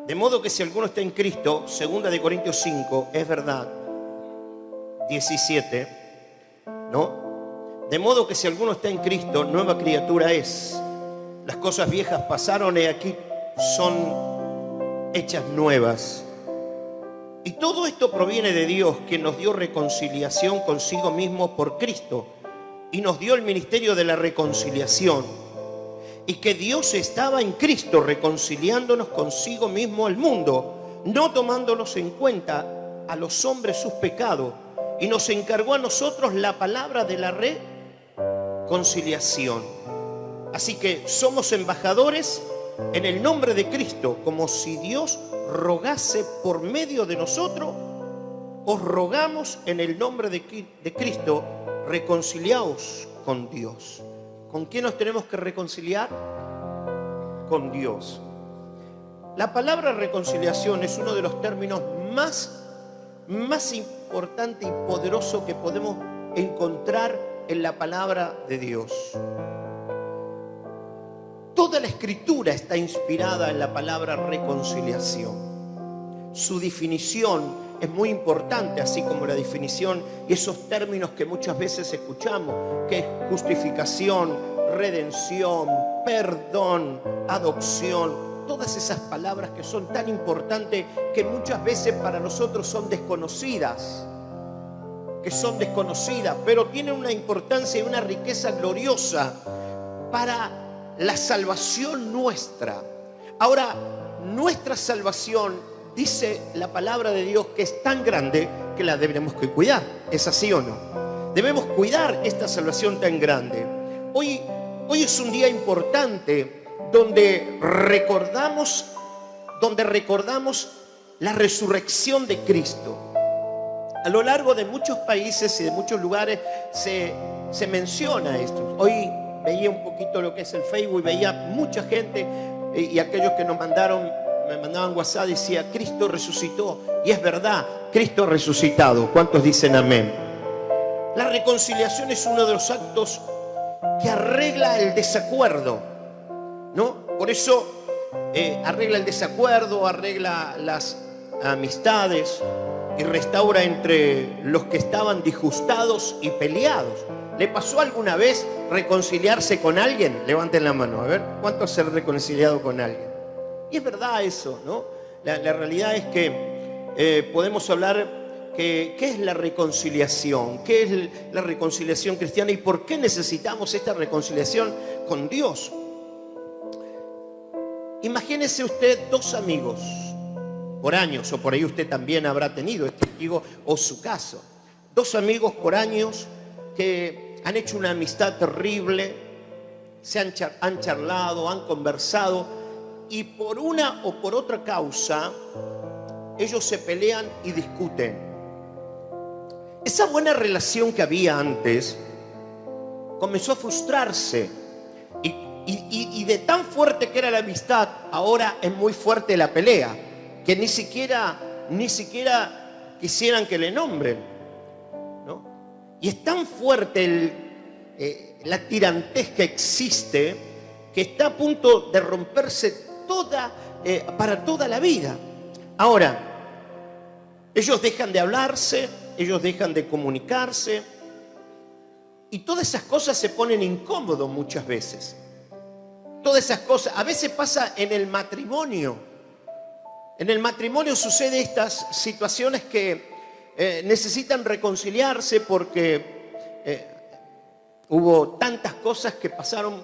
De modo que si alguno está en Cristo, 2 Corintios 5, es verdad, 17, ¿no? De modo que si alguno está en Cristo, nueva criatura es. Las cosas viejas pasaron y aquí son hechas nuevas. Y todo esto proviene de Dios, quien nos dio reconciliación consigo mismo por Cristo y nos dio el ministerio de la reconciliación. Y que Dios estaba en Cristo reconciliándonos consigo mismo al mundo, no tomándonos en cuenta a los hombres sus pecados, y nos encargó a nosotros la palabra de la reconciliación. Así que somos embajadores en el nombre de Cristo, como si Dios rogase por medio de nosotros. Os rogamos en el nombre de Cristo, reconciliaos con Dios. ¿Con quién nos tenemos que reconciliar? Con Dios. La palabra reconciliación es uno de los términos más importante y poderoso que podemos encontrar en la palabra de Dios. Toda la escritura está inspirada en la palabra reconciliación. Su definición es muy importante, así como la definición y esos términos que muchas veces escuchamos, que es justificación, redención, perdón, adopción. Todas esas palabras que son tan importantes que muchas veces para nosotros son desconocidas, pero tienen una importancia y una riqueza gloriosa para la salvación nuestra. Ahora, nuestra salvación, dice la palabra de Dios, que es tan grande que la debemos que cuidar. ¿Es así o no? Debemos cuidar esta salvación tan grande. Hoy es un día importante donde recordamos la resurrección de Cristo. A lo largo de muchos países y de muchos lugares se menciona esto. Hoy veía un poquito lo que es el Facebook y veía mucha gente y aquellos que me mandaban WhatsApp, decía: Cristo resucitó. Y es verdad, Cristo ha resucitado. ¿Cuántos dicen amén? La reconciliación es uno de los actos que arregla el desacuerdo, ¿no? Por eso arregla el desacuerdo, arregla las amistades y restaura entre los que estaban disgustados y peleados. ¿Le pasó alguna vez reconciliarse con alguien? Levanten la mano, a ver, ¿cuántos se han reconciliado con alguien? Y es verdad eso, ¿no? La realidad es que podemos hablar que ¿qué es la reconciliación? ¿Qué es la reconciliación cristiana y por qué necesitamos esta reconciliación con Dios? Imagínese usted dos amigos por años, o por ahí usted también habrá tenido este testigo o su caso. Dos amigos por años que han hecho una amistad terrible, se han charlado, han conversado, y por una o por otra causa ellos se pelean y discuten. Esa buena relación que había antes comenzó a frustrarse y de tan fuerte que era la amistad, ahora es muy fuerte la pelea, que ni siquiera quisieran que le nombren, ¿no? Y es tan fuerte la tirantez que existe, que está a punto de romperse para toda la vida. Ahora, ellos dejan de hablarse, ellos dejan de comunicarse, y todas esas cosas se ponen incómodos muchas veces. Todas esas cosas, a veces pasa en el matrimonio. En el matrimonio sucede estas situaciones que necesitan reconciliarse porque hubo tantas cosas que pasaron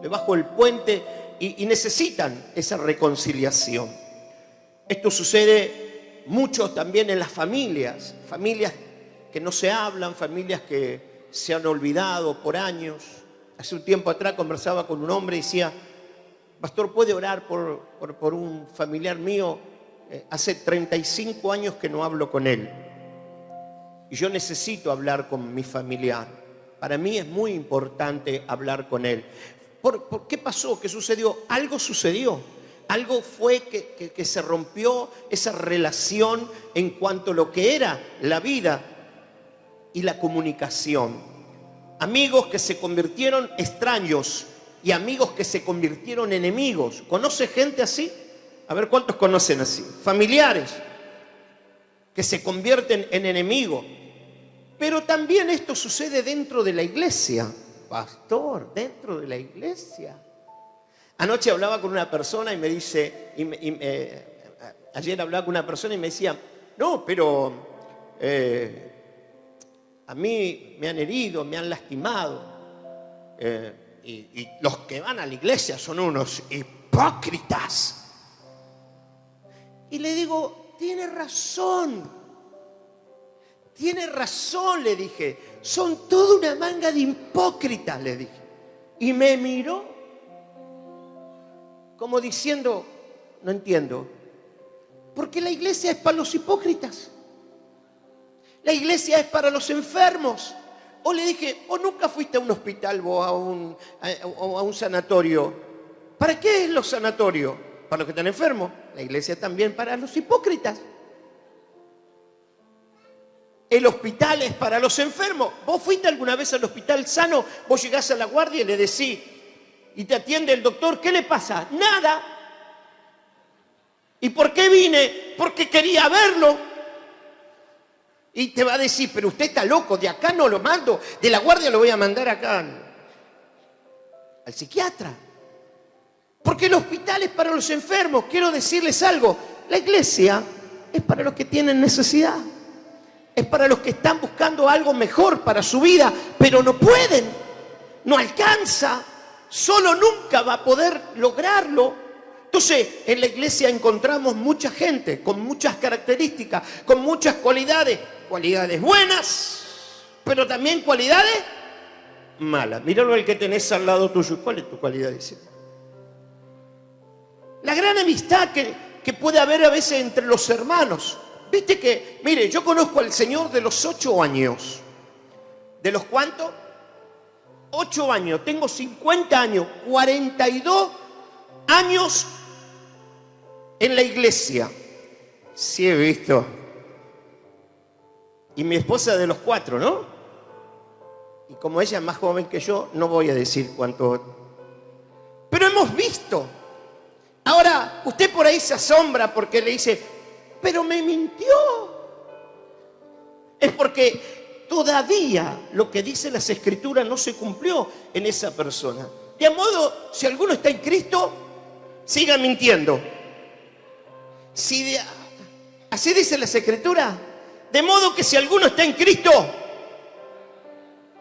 debajo del puente y necesitan esa reconciliación. Esto sucede mucho también en las familias que no se hablan, familias que se han olvidado por años. Hace un tiempo atrás conversaba con un hombre y decía: pastor, ¿puede orar por un familiar mío? Hace 35 años que no hablo con él y yo necesito hablar con mi familiar. Para mí es muy importante hablar con él. ¿Por qué pasó? ¿Qué sucedió? Algo sucedió. Algo fue que se rompió esa relación en cuanto a lo que era la vida y la comunicación. Amigos que se convirtieron extraños y amigos que se convirtieron enemigos. ¿Conoce gente así? A ver, ¿cuántos conocen así? Familiares que se convierten en enemigos. Pero también esto sucede dentro de la iglesia. Pastor, dentro de la iglesia. Anoche hablaba con una persona y me dice, ayer hablaba con una persona y me decía, no, pero a mí me han herido, me han lastimado. Y los que van a la iglesia son unos hipócritas. Y le digo, tiene razón, le dije, son toda una manga de hipócritas, le dije. Y me miró como diciendo, no entiendo, porque la iglesia es para los hipócritas, la iglesia es para los enfermos. O le dije, o nunca fuiste a un hospital o a un sanatorio. ¿Para qué es los sanatorios? Para los que están enfermos. La iglesia también para los hipócritas. El hospital es para los enfermos. ¿Vos fuiste alguna vez al hospital sano? Vos llegás a la guardia y le decís, y te atiende el doctor, ¿qué le pasa? Nada. ¿Y por qué vine? Porque quería verlo. Y te va a decir, pero usted está loco, de acá no lo mando, de la guardia lo voy a mandar acá al psiquiatra. Porque el hospital es para los enfermos. Quiero decirles algo, la iglesia es para los que tienen necesidad. Es para los que están buscando algo mejor para su vida, pero no pueden, no alcanza, solo nunca va a poder lograrlo. Entonces, en la iglesia encontramos mucha gente con muchas características, con muchas cualidades buenas, pero también cualidades malas. Míralo al que tenés al lado tuyo. ¿Cuál es tu cualidad? Dice. La gran amistad que puede haber a veces entre los hermanos. Viste que, mire, yo conozco al Señor de los 8 años. ¿De los cuántos? 8 años. Tengo 50 años, 42 años en la iglesia. Sí he visto. Y mi esposa de los 4, ¿no? Y como ella es más joven que yo, no voy a decir cuánto. Pero hemos visto. Ahora, usted por ahí se asombra porque le dice, pero me mintió. Es porque todavía lo que dicen las Escrituras no se cumplió en esa persona. De modo, si alguno está en Cristo, siga mintiendo. Así dice las Escrituras. De modo que si alguno está en Cristo,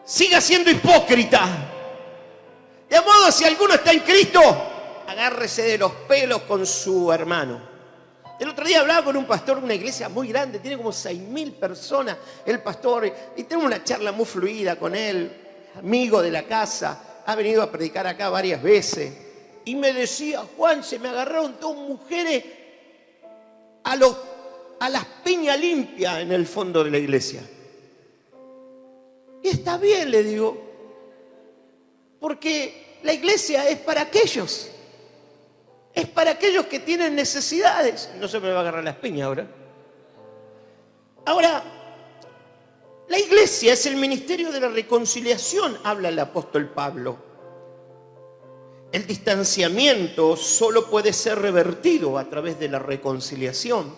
siga siendo hipócrita. De modo si alguno está en Cristo, agárrese de los pelos con su hermano. El otro día hablaba con un pastor de una iglesia muy grande, tiene como 6.000 personas el pastor, y tengo una charla muy fluida con él, amigo de la casa, ha venido a predicar acá varias veces. Y me decía, Juan, se me agarraron 2 mujeres a las piñas limpias en el fondo de la iglesia. Y está bien, le digo, porque la iglesia es para aquellos. Es para aquellos que tienen necesidades. No se me va a agarrar la piñas ahora. Ahora, la iglesia es el ministerio de la reconciliación, habla el apóstol Pablo. El distanciamiento solo puede ser revertido a través de la reconciliación.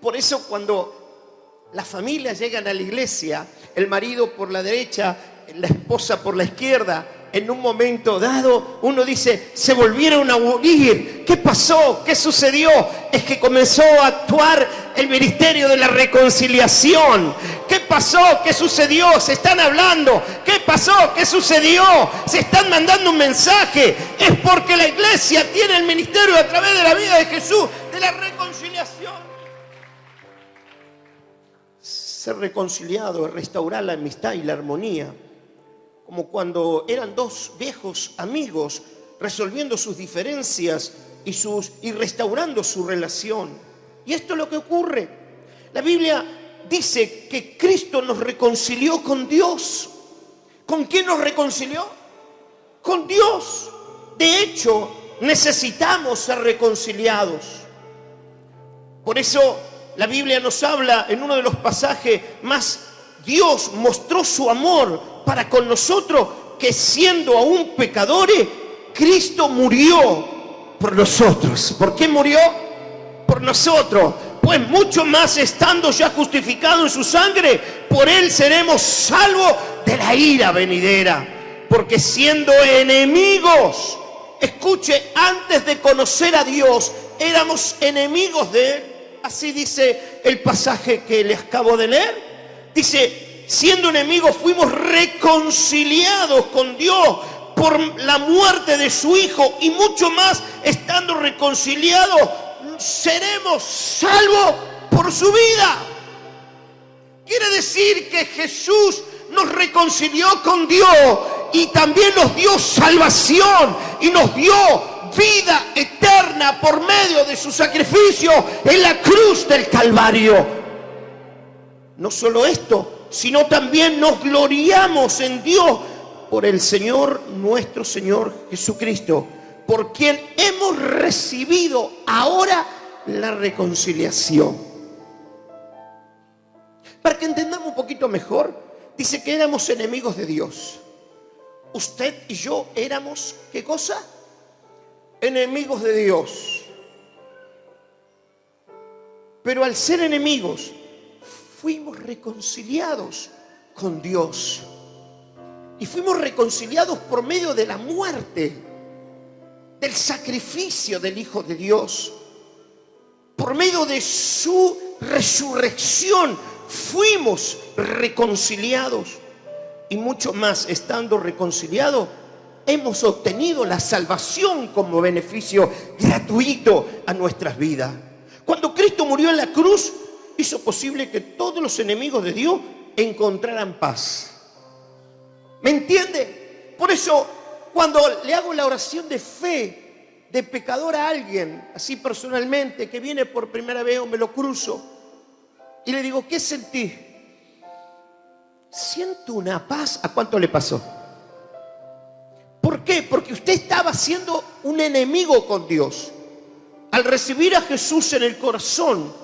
Por eso cuando las familias llegan a la iglesia, el marido por la derecha, la esposa por la izquierda, en un momento dado uno dice, se volvieron a unir. ¿Qué pasó? ¿Qué sucedió? Es que comenzó a actuar el ministerio de la reconciliación. ¿Qué pasó? ¿Qué sucedió? Se están hablando. ¿Qué pasó? ¿Qué sucedió? Se están mandando un mensaje. Es porque la iglesia tiene el ministerio a través de la vida de Jesús, de la reconciliación. Ser reconciliado es restaurar la amistad y la armonía. Como cuando eran 2 viejos amigos resolviendo sus diferencias y restaurando su relación. Y esto es lo que ocurre. La Biblia dice que Cristo nos reconcilió con Dios. ¿Con quién nos reconcilió? Con Dios. De hecho, necesitamos ser reconciliados. Por eso la Biblia nos habla en uno de los pasajes más, Dios mostró su amor para con nosotros, que siendo aún pecadores, Cristo murió por nosotros. ¿Por qué murió? Por nosotros. Pues mucho más estando ya justificado en su sangre, por él seremos salvos de la ira venidera. Porque siendo enemigos, escuche, antes de conocer a Dios, éramos enemigos de él. Así dice el pasaje que les acabo de leer. Dice, siendo enemigos fuimos reconciliados con Dios por la muerte de su Hijo, y mucho más estando reconciliados seremos salvos por su vida. Quiere decir que Jesús nos reconcilió con Dios y también nos dio salvación y nos dio vida eterna por medio de su sacrificio en la cruz del Calvario. No solo esto, sino también nos gloriamos en Dios por el Señor, nuestro Señor Jesucristo, por quien hemos recibido ahora la reconciliación. Para que entendamos un poquito mejor, dice que éramos enemigos de Dios. Usted y yo éramos, ¿qué cosa? Enemigos de Dios. Pero al ser enemigos, fuimos reconciliados con Dios. Y fuimos reconciliados por medio de la muerte, del sacrificio del Hijo de Dios. Por medio de su resurrección fuimos reconciliados. Y mucho más, estando reconciliados, hemos obtenido la salvación como beneficio gratuito a nuestras vidas. Cuando Cristo murió en la cruz, hizo posible que todos los enemigos de Dios encontraran paz. ¿Me entiende? Por eso, cuando le hago la oración de fe de pecador a alguien, así personalmente, que viene por primera vez o me lo cruzo, y le digo, ¿qué sentí? Siento una paz. ¿A cuánto le pasó? ¿Por qué? Porque usted estaba siendo un enemigo con Dios. Al recibir a Jesús en el corazón,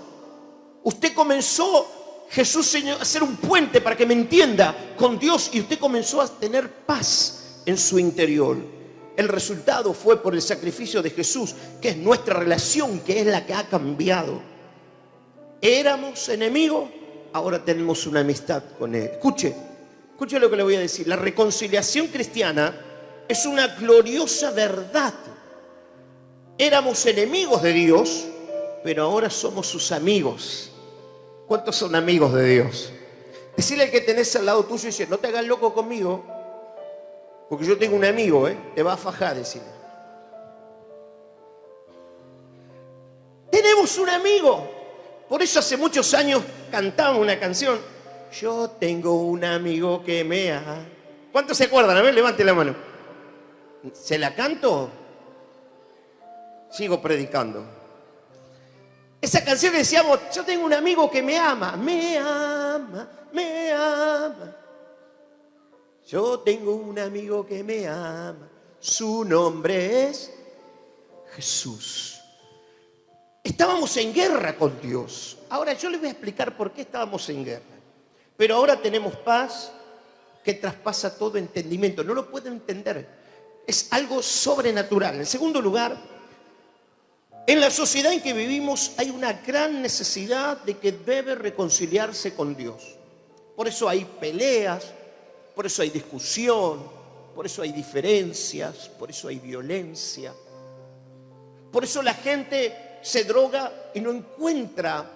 usted comenzó, Jesús a hacer un puente, para que me entienda, con Dios, y usted comenzó a tener paz en su interior. El resultado fue por el sacrificio de Jesús, que es nuestra relación, que es la que ha cambiado. Éramos enemigos, ahora tenemos una amistad con Él. Escuche lo que le voy a decir. La reconciliación cristiana es una gloriosa verdad. Éramos enemigos de Dios, pero ahora somos sus amigos. ¿Cuántos son amigos de Dios? Decirle al que tenés al lado tuyo y dice, no te hagas loco conmigo, porque yo tengo un amigo, te va a fajar, decirle. Tenemos un amigo. Por eso hace muchos años cantábamos una canción. Yo tengo un amigo que me ama. ¿Cuántos se acuerdan? A ver, levante la mano. ¿Se la canto? Sigo predicando. Esa canción que decíamos, yo tengo un amigo que me ama, me ama, me ama. Yo tengo un amigo que me ama, su nombre es Jesús. Estábamos en guerra con Dios. Ahora yo les voy a explicar por qué estábamos en guerra. Pero ahora tenemos paz que traspasa todo entendimiento. No lo pueden entender. Es algo sobrenatural. En segundo lugar, en la sociedad en que vivimos hay una gran necesidad de que debe reconciliarse con Dios. Por eso hay peleas, por eso hay discusión, por eso hay diferencias, por eso hay violencia. Por eso la gente se droga y no encuentra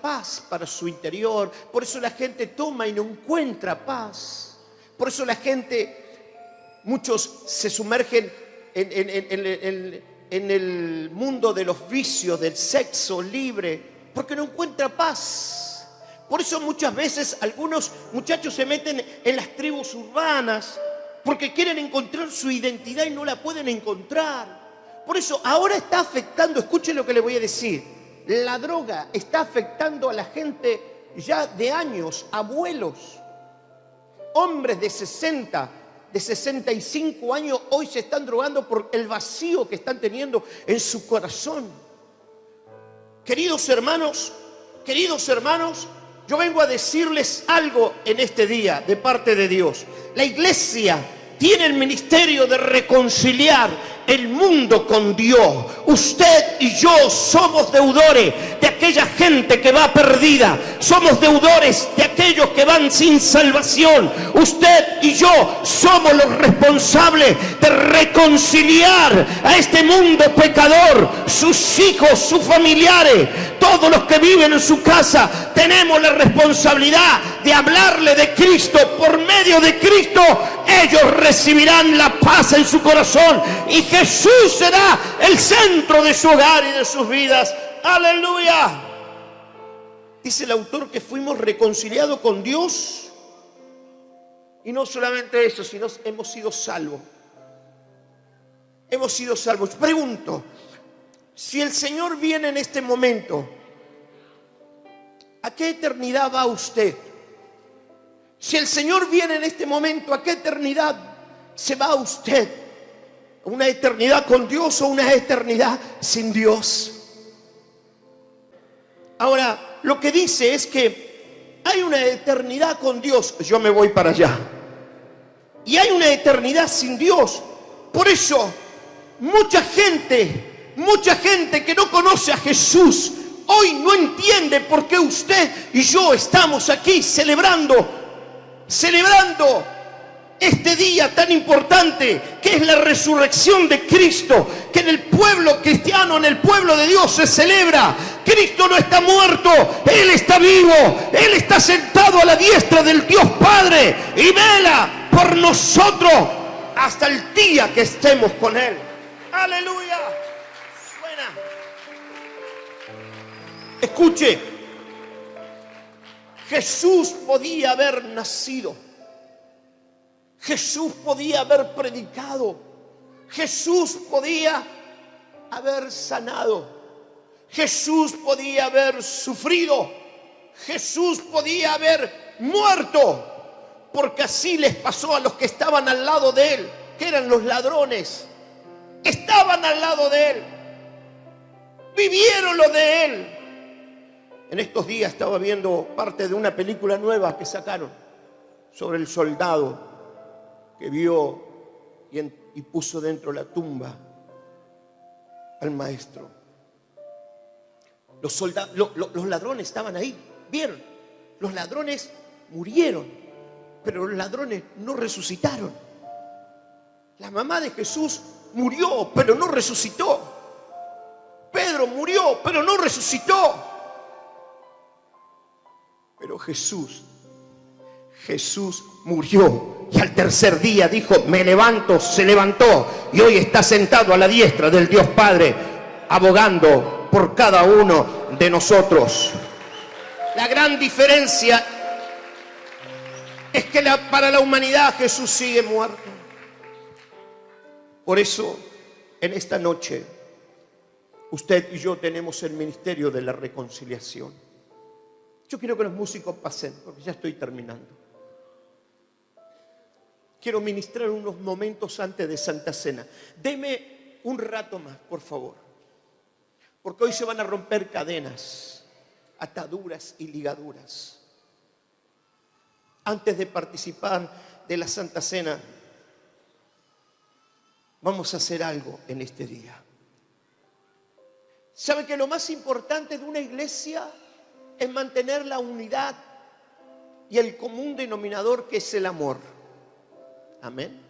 paz para su interior. Por eso la gente toma y no encuentra paz. Por eso la gente, muchos se sumergen en el mundo de los vicios, del sexo libre, porque no encuentra paz. Por eso muchas veces algunos muchachos se meten en las tribus urbanas, porque quieren encontrar su identidad y no la pueden encontrar. Por eso ahora está afectando, escuche lo que le voy a decir, la droga está afectando a la gente ya de años, abuelos, hombres de 60, de 65 años, hoy se están drogando por el vacío que están teniendo en su corazón. Queridos hermanos, yo vengo a decirles algo en este día de parte de Dios. La iglesia tiene el ministerio de reconciliar el mundo con Dios. Usted y yo somos deudores de aquella gente que va perdida. Somos deudores de aquellos que van sin salvación. Usted y yo somos los responsables de reconciliar a este mundo pecador, sus hijos, sus familiares, todos los que viven en su casa. Tenemos la responsabilidad de hablarle de Cristo. Por medio de Cristo ellos recibirán la paz en su corazón y Jesús será el centro de su hogar y de sus vidas. ¡Aleluya! Dice el autor que fuimos reconciliados con Dios, y no solamente eso, sino hemos sido salvos. Hemos sido salvos. Pregunto, si el Señor viene en este momento, ¿a qué eternidad va usted? Si el Señor viene en este momento, ¿a qué eternidad se va usted? ¿Una eternidad con Dios o una eternidad sin Dios? Ahora, lo que dice es que hay una eternidad con Dios. Yo me voy para allá. Y hay una eternidad sin Dios. Por eso, mucha gente que no conoce a Jesús hoy no entiende por qué usted y yo estamos aquí celebrando este día tan importante que es la resurrección de Cristo, que en el pueblo cristiano, en el pueblo de Dios se celebra. Cristo no está muerto, Él está vivo, Él está sentado a la diestra del Dios Padre y vela por nosotros hasta el día que estemos con Él. ¡Aleluya! Suena. Escuche, Jesús podía haber nacido. Jesús podía haber predicado. Jesús podía haber sanado. Jesús podía haber sufrido. Jesús podía haber muerto. Porque así les pasó a los que estaban al lado de Él, que eran los ladrones. Estaban al lado de Él. Vivieron lo de Él. En estos días estaba viendo parte de una película nueva que sacaron sobre el soldado que vio y puso dentro de la tumba al maestro. Los ladrones estaban ahí, vieron, los ladrones murieron, pero los ladrones no resucitaron. La mamá de Jesús murió, pero no resucitó. Pedro murió, pero no resucitó. Pero Jesús murió y al tercer día dijo, me levanto, se levantó y hoy está sentado a la diestra del Dios Padre, abogando por cada uno de nosotros. La gran diferencia es que para la humanidad Jesús sigue muerto. Por eso, en esta noche, usted y yo tenemos el ministerio de la reconciliación. Yo quiero que los músicos pasen, porque ya estoy terminando. Quiero ministrar unos momentos antes de Santa Cena. Deme un rato más, por favor. Porque hoy se van a romper cadenas, ataduras y ligaduras. Antes de participar de la Santa Cena, vamos a hacer algo en este día. ¿Sabe que lo más importante de una iglesia es mantener la unidad y el común denominador que es el amor? Amén.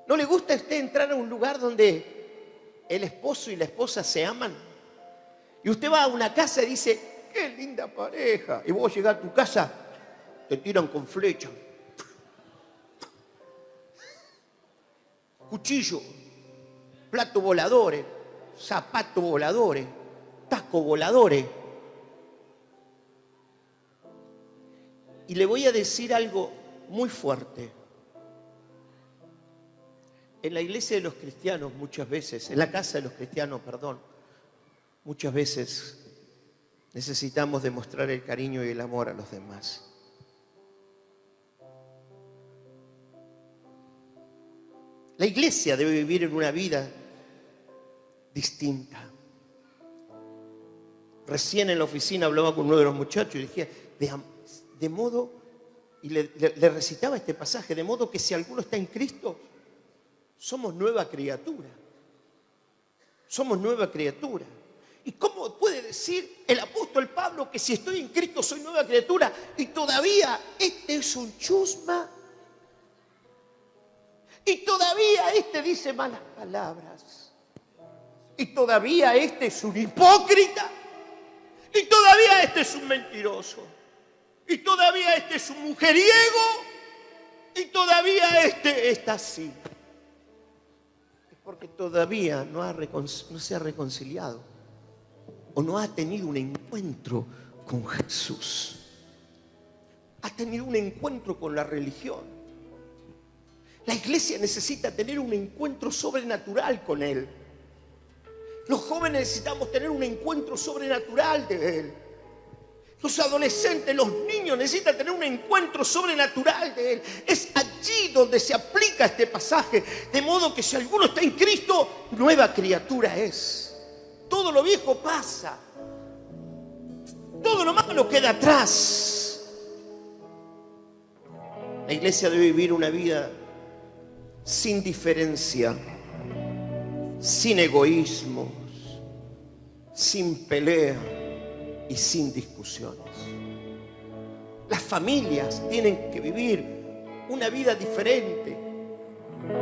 ¿No le gusta a usted entrar a un lugar donde el esposo y la esposa se aman? Y usted va a una casa y dice, qué linda pareja. Y vos llegás a tu casa, te tiran con flecha, cuchillo, plato voladores, zapato voladores, taco voladores. Y le voy a decir algo muy fuerte. En la iglesia de los cristianos muchas veces, en la casa de los cristianos, perdón, muchas veces necesitamos demostrar el cariño y el amor a los demás. La iglesia debe vivir en una vida distinta. Recién en la oficina hablaba con uno de los muchachos y decía, de modo, y le recitaba este pasaje, de modo que si alguno está en Cristo, somos nueva criatura. Somos nueva criatura. ¿Y cómo puede decir el apóstol Pablo que si estoy en Cristo soy nueva criatura y todavía este es un chusma? Y todavía este dice malas palabras. Y todavía este es un hipócrita. Y todavía este es un mentiroso. Y todavía este es un mujeriego. Y todavía este está así. Es porque todavía no se ha reconciliado. O no ha tenido un encuentro con Jesús. Ha tenido un encuentro con la religión. La iglesia necesita tener un encuentro sobrenatural con Él. Los jóvenes necesitamos tener un encuentro sobrenatural de Él. Los adolescentes, los niños necesitan tener un encuentro sobrenatural de Él. Es allí donde se aplica este pasaje. De modo que si alguno está en Cristo, nueva criatura es. Todo lo viejo pasa. Todo lo malo queda atrás. La iglesia debe vivir una vida sin diferencia, sin egoísmos, sin pelea y sin discusiones. Las familias tienen que vivir una vida diferente,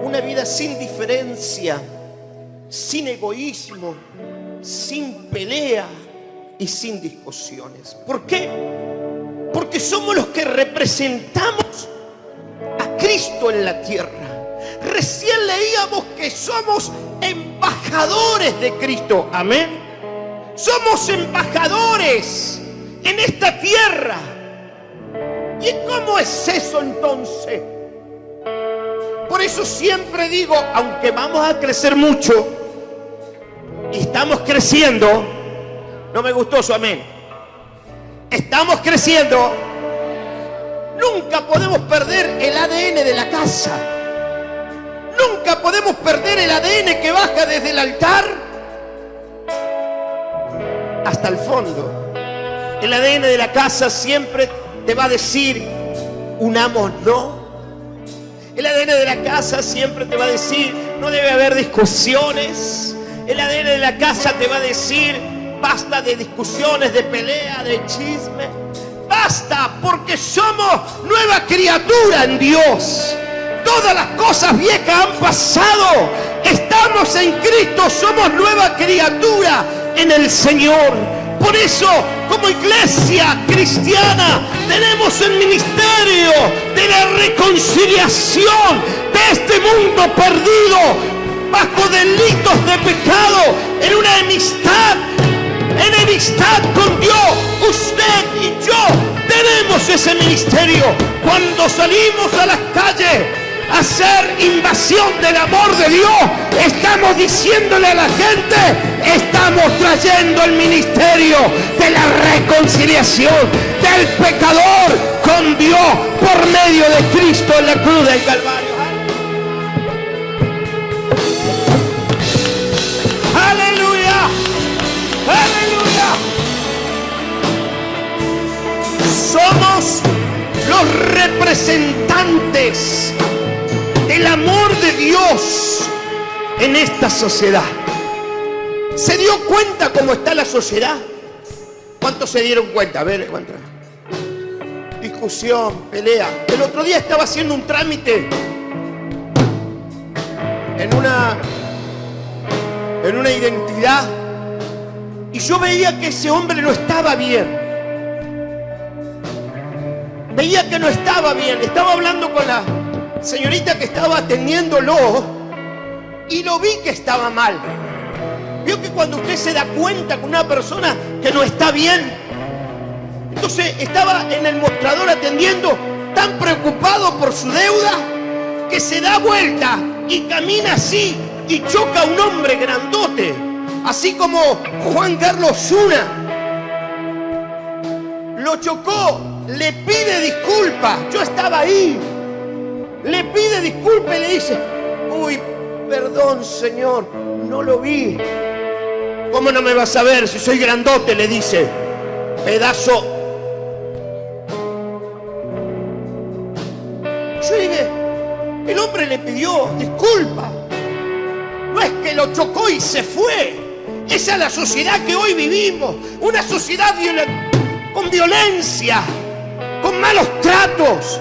una vida sin diferencia, sin egoísmo, sin pelea y sin discusiones. ¿Por qué? Porque somos los que representamos a Cristo en la tierra. Recién leíamos que somos embajadores de Cristo. Amén. Somos embajadores en esta tierra. ¿Y cómo es eso entonces? Por eso siempre digo, aunque vamos a crecer mucho y estamos creciendo, no me gustó su amén. Estamos creciendo. Nunca podemos perder el ADN de la casa. Nunca podemos perder el ADN que baja desde el altar hasta el fondo. El ADN de la casa siempre te va a decir unámonos. El ADN de la casa siempre te va a decir no debe haber discusiones. El ADN de la casa te va a decir basta de discusiones, de pelea, de chisme. Basta, porque somos nueva criatura en Dios. Todas las cosas viejas han pasado. Estamos en Cristo, somos nueva criatura en el Señor. Por eso, como iglesia cristiana, tenemos el ministerio de la reconciliación de este mundo perdido, bajo delitos de pecado, en una enemistad con Dios. Usted y yo tenemos ese ministerio. Cuando salimos a las calles a hacer invasión del amor de Dios, estamos diciéndole a la gente, estamos trayendo el ministerio de la reconciliación del pecador con Dios por medio de Cristo en la cruz del Calvario. ¡Aleluya! ¡Aleluya! Somos los representantes del amor de Dios en esta sociedad. ¿Se dio cuenta cómo está la sociedad? ¿Cuántos se dieron cuenta? A ver, ¿cuántos? Discusión, pelea. El otro día estaba haciendo un trámite en una identidad y yo veía que ese hombre no estaba bien. Veía que no estaba bien. Estaba hablando con la señorita que estaba atendiéndolo y lo vi que estaba mal. Vio que cuando usted se da cuenta con una persona que no está bien, entonces estaba en el mostrador atendiendo, tan preocupado por su deuda, que se da vuelta y camina así y choca a un hombre grandote, así como Juan Carlos Zuna. Lo chocó, le pide disculpas. Yo estaba ahí. Le pide disculpas y le dice, uy, perdón señor, no lo vi. ¿Cómo no me vas a ver si soy grandote? Le dice, pedazo. Yo dije, el hombre le pidió disculpas. es que lo chocó y se fue. Esa es la sociedad que hoy vivimos. Una sociedad con violencia, con malos tratos.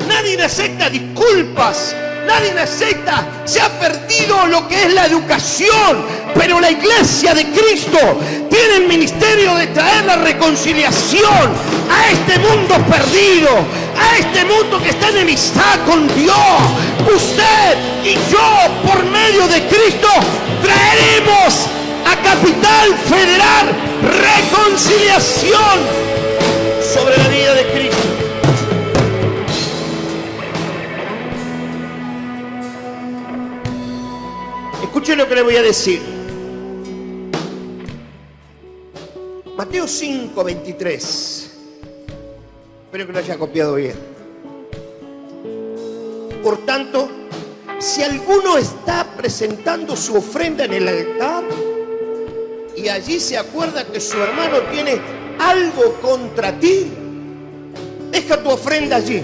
Nadie acepta disculpas. Nadie acepta. Se ha perdido lo que es la educación. Pero la iglesia de Cristo tiene el ministerio de traer la reconciliación a este mundo perdido, a este mundo que está en enemistad con Dios. Usted y yo, por medio de Cristo, traeremos a Capital Federal reconciliación sobre la vida de Cristo. Escuchen lo que le voy a decir. Mateo 5:23. Espero que lo haya copiado bien. Por tanto, si alguno está presentando su ofrenda en el altar y allí se acuerda que su hermano tiene algo contra ti, deja tu ofrenda allí,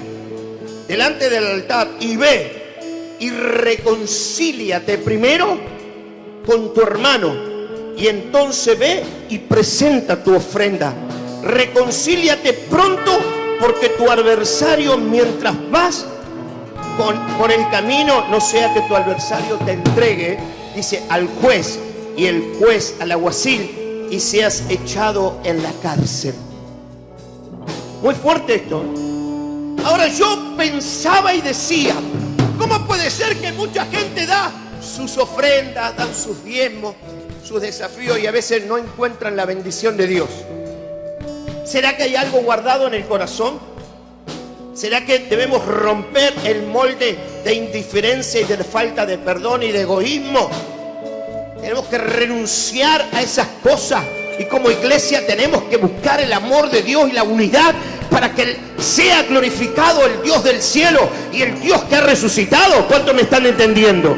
delante del altar, y ve y reconcíliate primero con tu hermano. Y entonces ve y presenta tu ofrenda. Reconcíliate pronto, porque tu adversario, mientras vas por el camino, no sea que tu adversario te entregue, dice, al juez, y el juez al alguacil, y seas echado en la cárcel. Muy fuerte esto. Ahora yo pensaba y decía, ¿cómo puede ser que mucha gente da sus ofrendas, dan sus diezmos, sus desafíos, y a veces no encuentran la bendición de Dios? ¿Será que hay algo guardado en el corazón? ¿Será que debemos romper el molde de indiferencia y de falta de perdón y de egoísmo? Tenemos que renunciar a esas cosas, y como iglesia tenemos que buscar el amor de Dios y la unidad para que sea glorificado el Dios del cielo y el Dios que ha resucitado. ¿Cuántos me están entendiendo?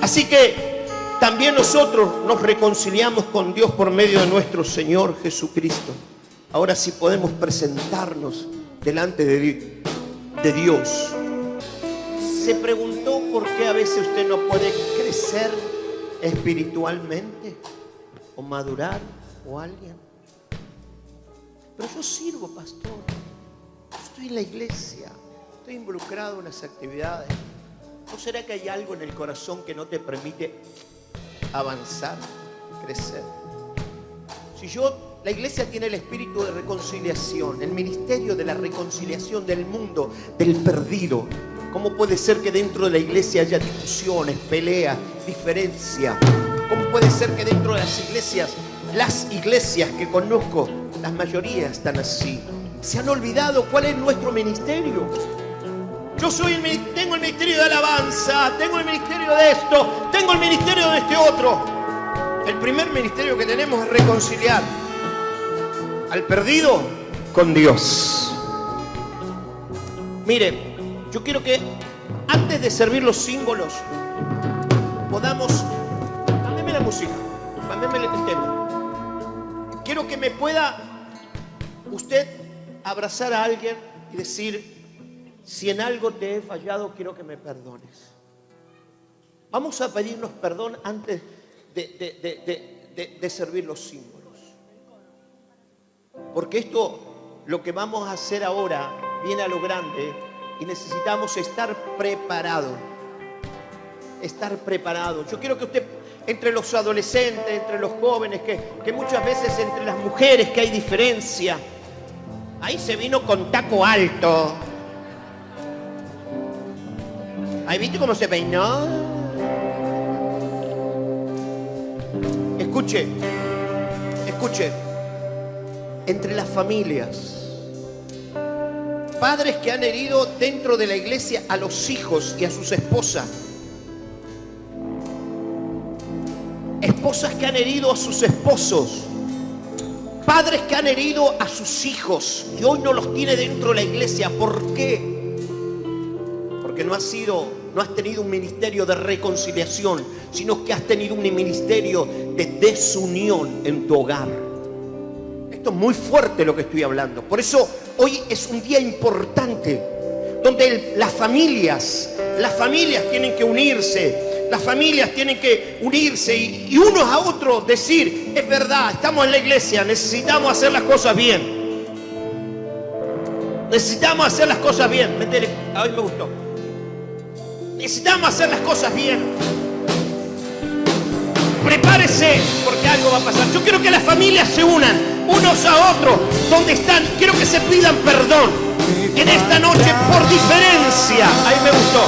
Así que también nosotros nos reconciliamos con Dios por medio de nuestro Señor Jesucristo. Ahora sí podemos presentarnos delante de Dios. ¿Se preguntó por qué a veces usted no puede crecer espiritualmente o madurar o alguien? Pero yo sirvo, pastor. Yo estoy en la iglesia, estoy involucrado en las actividades. ¿No será que hay algo en el corazón que no te permite avanzar, crecer? Si la iglesia tiene el espíritu de reconciliación, el ministerio de la reconciliación del mundo, del perdido, ¿cómo puede ser que dentro de la iglesia haya discusiones, peleas, diferencia? ¿Cómo puede ser que dentro de las iglesias que conozco, las mayorías están así? Se han olvidado cuál es nuestro ministerio. Yo tengo el ministerio de alabanza, tengo el ministerio de esto, tengo el ministerio de este otro. El primer ministerio que tenemos es reconciliar al perdido con Dios. Mire, yo quiero que antes de servir los símbolos podamos... Mándeme la música, mándeme el tema. Quiero que me pueda usted abrazar a alguien y decir: si en algo te he fallado, quiero que me perdones. Vamos a pedirnos perdón antes de servir los símbolos. Porque esto, lo que vamos a hacer ahora, viene a lo grande y necesitamos estar preparados. Estar preparados. Yo quiero que usted, entre los adolescentes, entre los jóvenes, que muchas veces entre las mujeres que hay diferencia. Ahí se vino con taco alto. ¿Ahí viste cómo se peinó? Escuche. Entre las familias, padres que han herido dentro de la iglesia a los hijos y a sus esposas, esposas que han herido a sus esposos, padres que han herido a sus hijos y hoy no los tiene dentro de la iglesia. ¿Por qué? Porque no has tenido un ministerio de reconciliación, sino que has tenido un ministerio de desunión en tu hogar. Esto es muy fuerte lo que estoy hablando. Por eso hoy es un día importante donde las familias tienen que unirse. Las familias tienen que unirse y unos a otros decir, es verdad, estamos en la iglesia, necesitamos hacer las cosas bien. Necesitamos hacer las cosas bien. Métele, a mí me gustó. Necesitamos hacer las cosas bien. Prepárese, porque algo va a pasar. Yo quiero que las familias se unan unos a otros. Donde están, quiero que se pidan perdón en esta noche por diferencia. Ahí me gustó.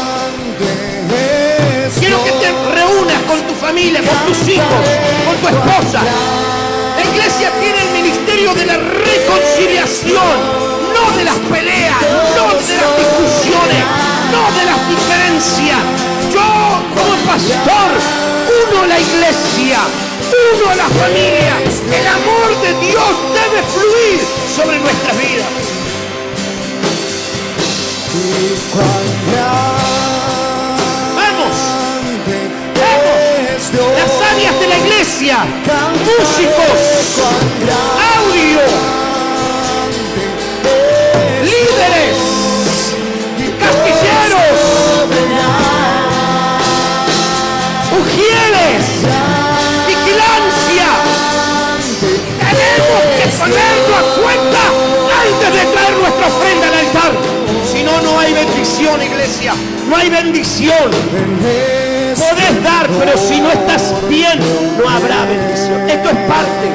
Quiero que te reúnas con tu familia, con tus hijos, con tu esposa. La iglesia tiene el ministerio de la reconciliación. No de las peleas, no de las discusiones, no de las diferencias. Yo, como pastor, uno a la iglesia, uno a la familia. El amor de Dios debe fluir sobre nuestras vidas. Vamos, vamos. Las áreas de la iglesia, músicos, audio, líderes, castilleros, ujieres, vigilancia. Tenemos que ponerlo a cuenta antes de traer nuestra ofrenda al altar. Si no, no hay bendición, iglesia. No hay bendición. Podés dar, pero si no estás bien, no habrá bendición. Esto es parte.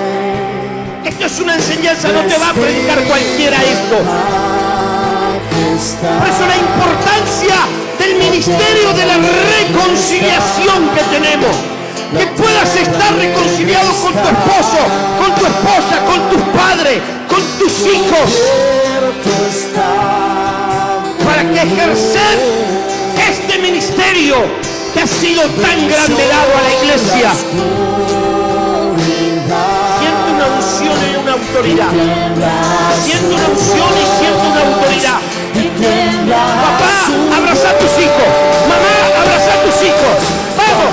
Esto es una enseñanza, no te va a predicar cualquiera esto. Por eso la importancia del ministerio de la reconciliación que tenemos. Que puedas estar reconciliado con tu esposo, con tu esposa, con tus padres, con tus hijos. Para que ejercer este ministerio que ha sido tan grande dado a la iglesia. Siento una unción y una autoridad. Siento una unción y siento una autoridad. Papá, abraza a tus hijos. Mamá, abraza a tus hijos. Vamos.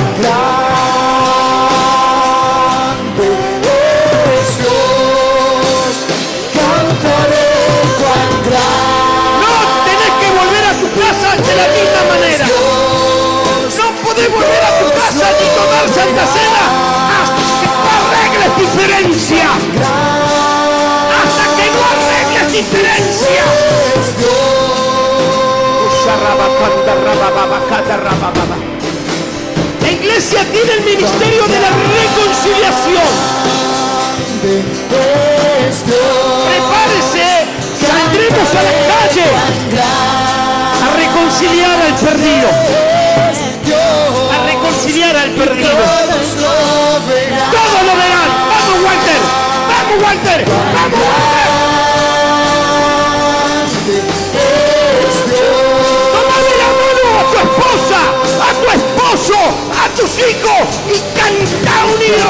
De la misma manera. No podés volver a tu casa ni tomar Santa Cena hasta que no arregles diferencia. Hasta que no arregles diferencia. La iglesia tiene el ministerio de la reconciliación. Prepárese, saldremos a la calle a reconciliar al perdido. A reconciliar al perdido. Todos lo verán. Vamos, Walter. Vamos, Walter. Vamos, Walter. Tómale la mano a tu esposa, a tu esposo, a tus hijos y canta unido.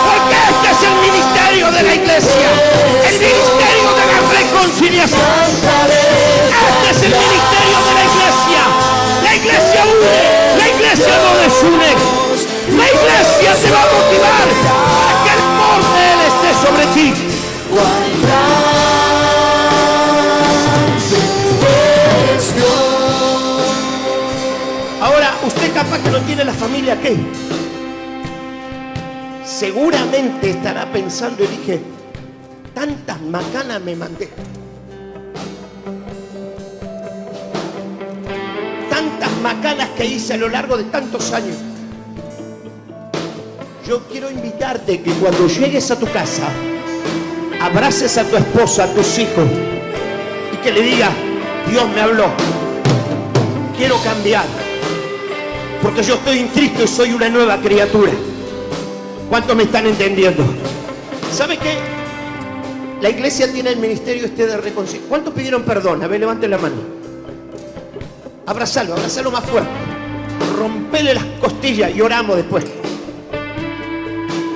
Porque este es el ministerio de la iglesia. El ministerio de la reconciliación. Este es el ministerio de la iglesia. La iglesia une, la iglesia no desune. La iglesia se va a motivar para que el amor de Él esté sobre ti. Ahora, usted capaz que no tiene la familia, ¿qué? Seguramente estará pensando y dije, tantas macanas me mandé. Tantas macanas que hice a lo largo de tantos años. Yo quiero invitarte que cuando llegues a tu casa, abraces a tu esposa, a tus hijos y que le digas, Dios me habló, quiero cambiar, porque yo estoy en Cristo y soy una nueva criatura. ¿Cuántos me están entendiendo? ¿Sabe qué? La iglesia tiene el ministerio de reconciliación. ¿Cuántos pidieron perdón? A ver, levanten la mano. Abrazalo, abrazalo más fuerte. Rompele las costillas y oramos después.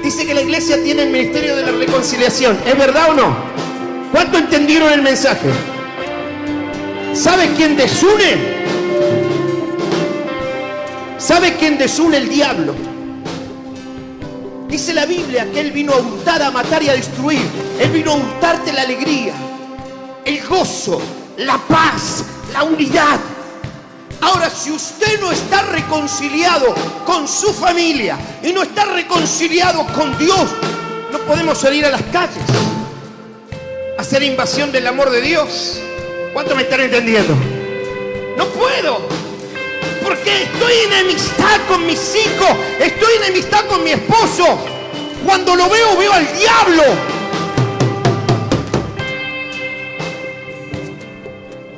Dice que la iglesia tiene el ministerio de la reconciliación. ¿Es verdad o no? ¿Cuántos entendieron el mensaje? ¿Sabe quién desune? ¿Sabe quién desune? El diablo. Dice la Biblia que Él vino a hurtar, a matar y a destruir. Él vino a hurtarte la alegría, el gozo, la paz, la unidad. Ahora, si usted no está reconciliado con su familia y no está reconciliado con Dios, no podemos salir a las calles a hacer invasión del amor de Dios. ¿Cuántos me están entendiendo? No puedo, porque estoy en enemistad con mis hijos, estoy en enemistad con mi esposo. Cuando lo veo, veo al diablo.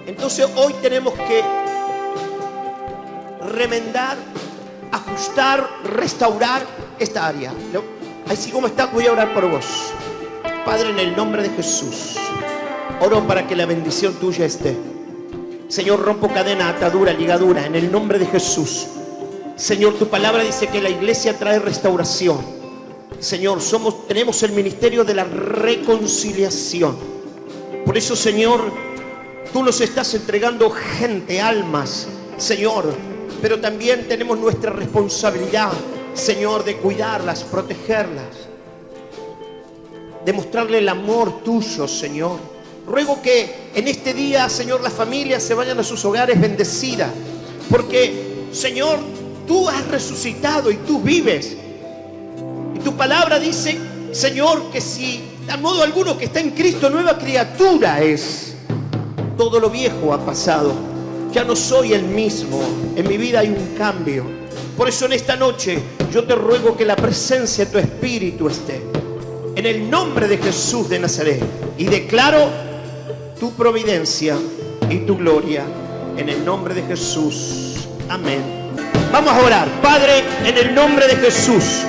Entonces hoy tenemos que remendar, ajustar, restaurar esta área. Así como está, voy a orar por vos. Padre, en el nombre de Jesús, oro para que la bendición tuya esté. Señor, rompo cadena, atadura, ligadura, en el nombre de Jesús. Señor, tu palabra dice que la iglesia trae restauración. Señor, tenemos el ministerio de la reconciliación. Por eso, Señor, tú nos estás entregando gente, almas, Señor, pero también tenemos nuestra responsabilidad, Señor, de cuidarlas, protegerlas, de mostrarle el amor tuyo, Señor. Ruego que en este día, Señor, las familias se vayan a sus hogares bendecidas, porque, Señor, tú has resucitado y tú vives. Y tu palabra dice, Señor, que si de modo alguno que está en Cristo, nueva criatura es. Todo lo viejo ha pasado. Ya no soy el mismo. En mi vida hay un cambio. Por eso en esta noche yo te ruego que la presencia de tu Espíritu esté. En el nombre de Jesús de Nazaret. Y declaro tu providencia y tu gloria. En el nombre de Jesús. Amén. Vamos a orar. Padre, en el nombre de Jesús,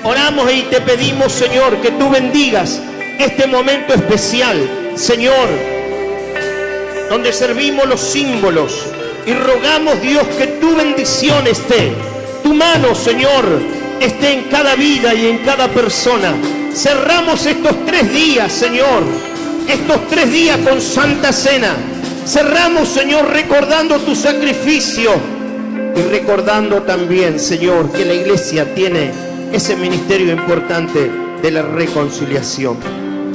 oramos y te pedimos, Señor, que tú bendigas este momento especial, Señor, donde servimos los símbolos y rogamos, Dios, que tu bendición esté, tu mano, Señor, esté en cada vida y en cada persona. Cerramos estos 3 días, Señor, estos 3 días con Santa Cena. Cerramos, Señor, recordando tu sacrificio y recordando también, Señor, que la iglesia tiene ese ministerio importante de la reconciliación.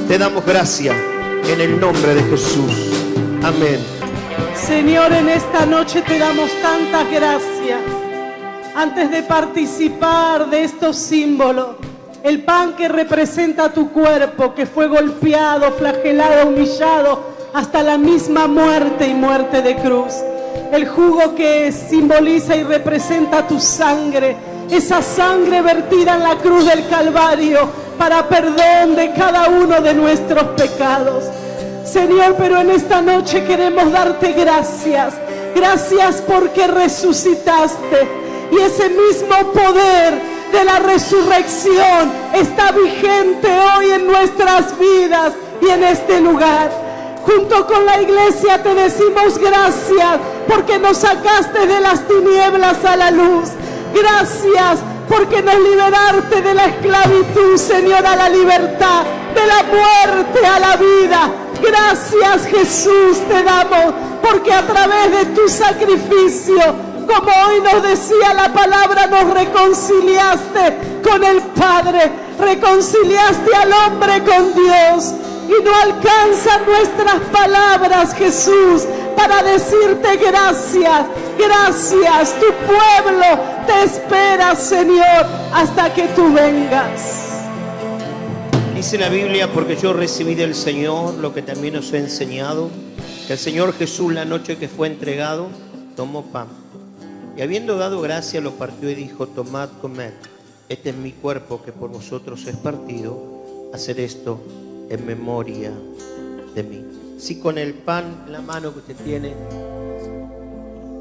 Te damos gracias en el nombre de Jesús. Amén. Señor, en esta noche te damos tantas gracias. Antes de participar de estos símbolos, el pan que representa tu cuerpo, que fue golpeado, flagelado, humillado, hasta la misma muerte y muerte de cruz. El jugo que simboliza y representa tu sangre, esa sangre vertida en la cruz del Calvario para perdón de cada uno de nuestros pecados. Señor, pero en esta noche queremos darte gracias. Gracias porque resucitaste y ese mismo poder de la resurrección está vigente hoy en nuestras vidas y en este lugar. Junto con la iglesia te decimos gracias porque nos sacaste de las tinieblas a la luz. Gracias porque nos liberaste de la esclavitud, Señor, a la libertad, de la muerte a la vida. Gracias, Jesús, te damos porque a través de tu sacrificio, como hoy nos decía la palabra, nos reconciliaste con el Padre, reconciliaste al hombre con Dios. Y no alcanzan nuestras palabras, Jesús, para decirte gracias. Gracias, tu pueblo te espera, Señor, hasta que tú vengas. Dice la Biblia, porque yo recibí del Señor lo que también os he enseñado, que el Señor Jesús, la noche que fue entregado, tomó pan. Y habiendo dado gracia, lo partió y dijo, tomad, comed, este es mi cuerpo que por vosotros es partido, hacer esto en memoria de mí. Si con el pan en la mano que usted tiene,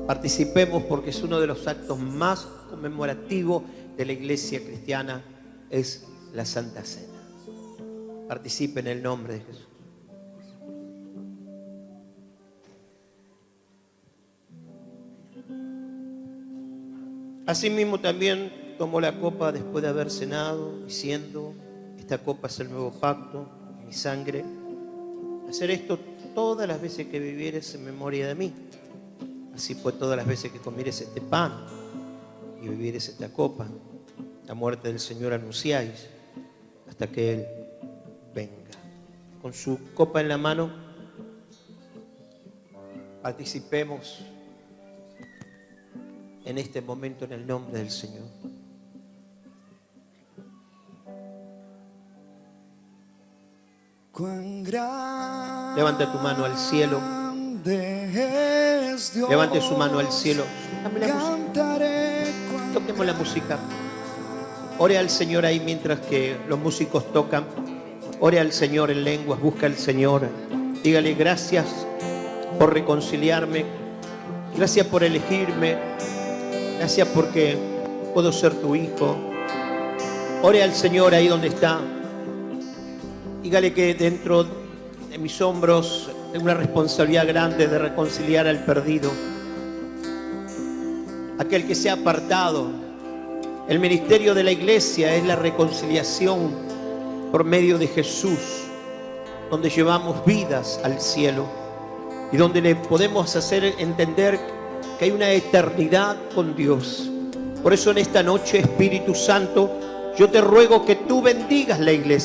participemos, porque es uno de los actos más conmemorativos de la iglesia cristiana, es la Santa Cena. Participe en el nombre de Jesús. Asimismo también tomó la copa después de haber cenado, diciendo, esta copa es el nuevo pacto, mi sangre. Hacer esto todas las veces que vivieres en memoria de mí. Así pues, todas las veces que comieres este pan y bebieres esta copa, la muerte del Señor anunciáis hasta que Él venga. Con su copa en la mano, participemos en este momento en el nombre del Señor. Levanta tu mano al cielo. Levante su mano al cielo. Dame la música. Toquemos la música. Ore al Señor ahí mientras que los músicos tocan. Ore al Señor en lenguas. Busca al Señor. Dígale gracias por reconciliarme. Gracias por elegirme. Gracias porque puedo ser tu hijo. Ore al Señor ahí donde está. Dígale que dentro de mis hombros tengo una responsabilidad grande de reconciliar al perdido, aquel que se ha apartado. El ministerio de la iglesia es la reconciliación por medio de Jesús, donde llevamos vidas al cielo y donde le podemos hacer entender que hay una eternidad con Dios. Por eso en esta noche, Espíritu Santo, yo te ruego que tú bendigas la iglesia.